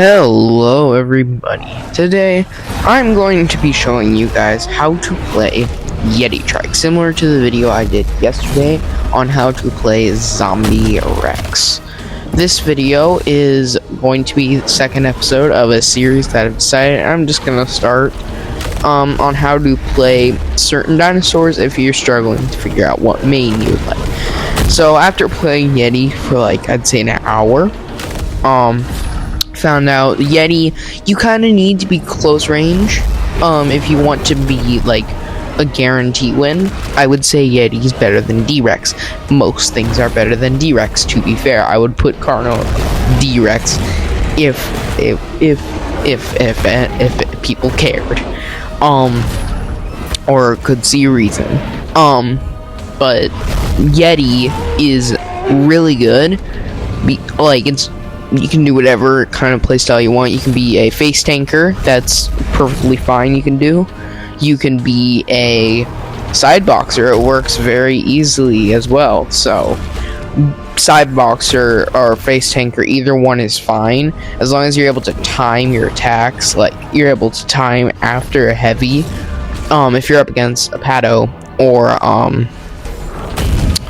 Hello everybody. Today I'm going to be showing you guys how to play YETI TRIKE, similar to the video I did yesterday on how to play Zombie Rex. This video is going to be the second episode of a series that I've decided I'm just gonna start on how to play certain dinosaurs if you're struggling to figure out what main you would like. So after playing YETI for like I'd say an hour, found out YETI, you kind of need to be close range if you want to be like a guarantee win. I would say YETI is better than D-Rex. Most things are better than D-Rex, to be fair. I would put Carno D-Rex if people cared or could see a reason. But YETI is really good. You can do whatever kind of playstyle you want. You can be a face tanker, that's perfectly fine. You can be a side boxer, it works very easily as well. So side boxer or face tanker, either one is fine as long as you're able to time your attacks. Like you're able to time after a heavy. If you're up against a Pato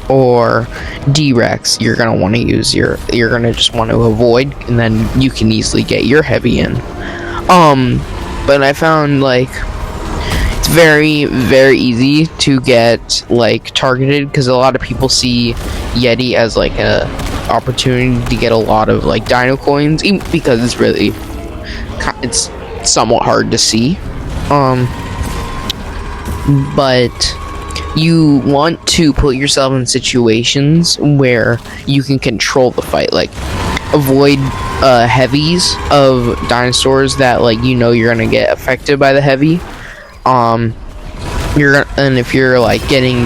or D-Rex, you're gonna want to use you're gonna just want to avoid, and then you can easily get your heavy in. But I found like it's very, very easy to get like targeted, because a lot of people see YETI as like a opportunity to get a lot of like dino coins, even because it's somewhat hard to see. But you want to put yourself in situations where you can control the fight, like avoid heavies of dinosaurs that you're gonna get affected by the heavy. And if you're like getting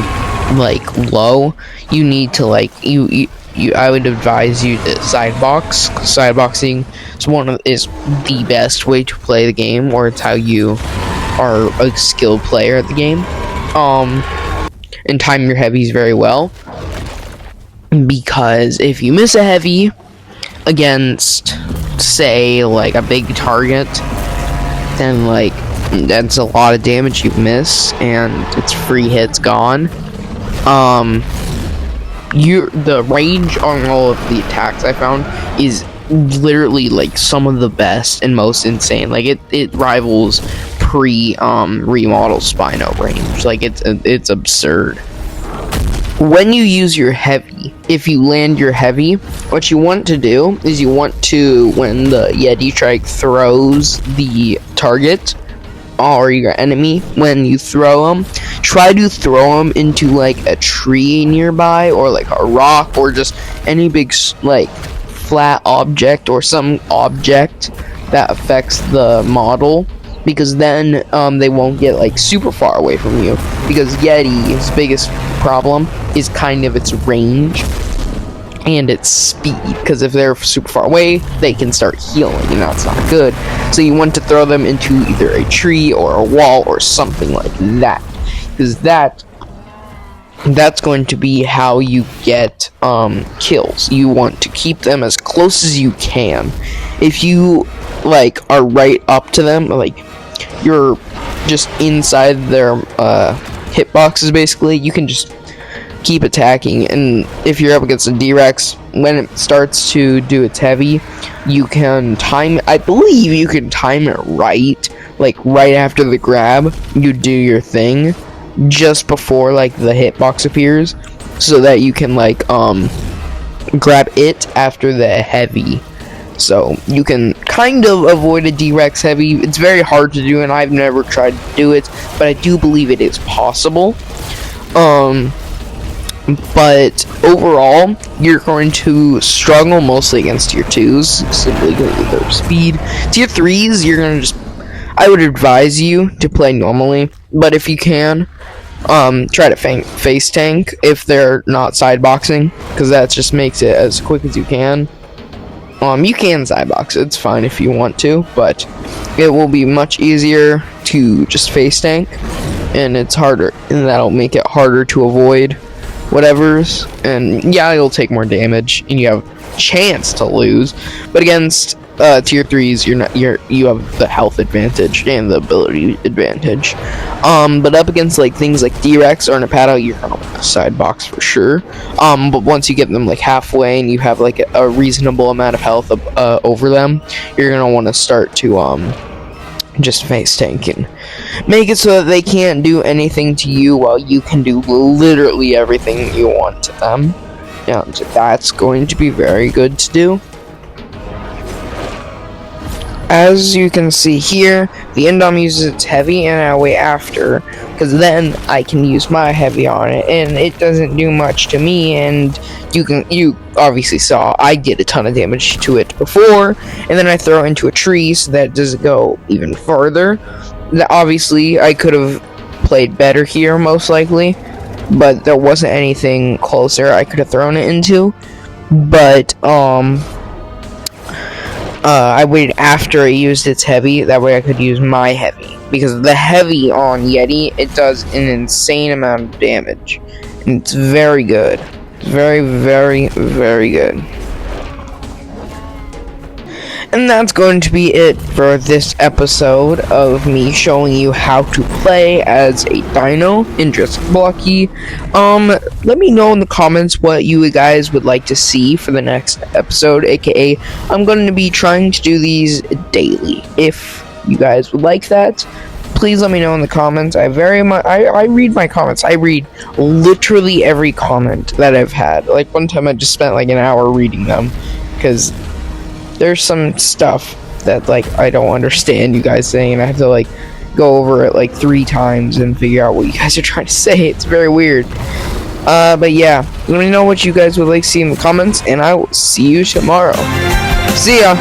like low, you need to I would advise you to side box. Side boxing is the best way to play the game, or it's how you are a skilled player at the game. And time your heavies very well, because if you miss a heavy against, say, like a big target, then that's a lot of damage you miss, and it's free hits gone. The range on all of the attacks I found is literally like some of the best and most insane. Like it rivals remodel Spino range. Like it's absurd. When you use your heavy, if you land your heavy, what you want to do is when the YETI TRIKE throws the target or your enemy, when you throw them, try to throw them into like a tree nearby, or like a rock, or just any big like flat object or some object that affects the model, because then they won't get like super far away from you, because YETI's biggest problem is kind of its range and its speed, because if they're super far away they can start healing, and that's not good. So you want to throw them into either a tree or a wall or something like that, because that's going to be how you get kills. You want to keep them as close as you can. If you are right up to them, you're just inside their hitboxes basically, you can just keep attacking. And if you're up against a D-Rex, when it starts to do its heavy, you can time it. I believe you can time it right after the grab, you do your thing just before the hitbox appears, so that you can grab it after the heavy. So you can kind of avoid a D-Rex heavy. It's very hard to do, and I've never tried to do it, but I do believe it is possible. But overall, you're going to struggle mostly against tier 2s, simply because of their speed. Tier 3s, you're gonna I would advise you to play normally, but if you can, try to face tank if they're not side boxing, because that just makes it as quick as you can. You can side box, it's fine if you want to, but it will be much easier to just face tank, and it's harder, and that'll make it harder to avoid whatever's, and yeah, you'll take more damage and you have a chance to lose. But against tier 3s, you have the health advantage and the ability advantage. But up against like things like D-Rex or Nepato, you're gonna want a side box for sure. But once you get them like halfway and you have like a reasonable amount of health over them, you're gonna want to start to just face tank and make it so that they can't do anything to you while you can do literally everything you want to them. And that's going to be very good to do. As you can see here, the Indom uses its heavy and I wait after, because then I can use my heavy on it, and it doesn't do much to me. And you obviously saw I did a ton of damage to it before, and then I throw it into a tree so that it doesn't go even further. Obviously, I could have played better here, most likely, but there wasn't anything closer I could have thrown it into. But I waited after I used its heavy, that way I could use my heavy. Because the heavy on Yeti, it does an insane amount of damage. And it's very good. Very, very, very good. And that's going to be it for this episode of me showing you how to play as a dino in Jurassic Blocky. Let me know in the comments what you guys would like to see for the next episode, aka I'm going to be trying to do these daily. If you guys would like that, please let me know in the comments. I read my comments. I read literally every comment that I've had. Like one time I just spent like an hour reading them, because there's some stuff that like I don't understand you guys saying, and I have to like go over it like 3 times and figure out what you guys are trying to say. It's very weird. But yeah, let me know what you guys would like to see in the comments, and I will see you tomorrow. See ya!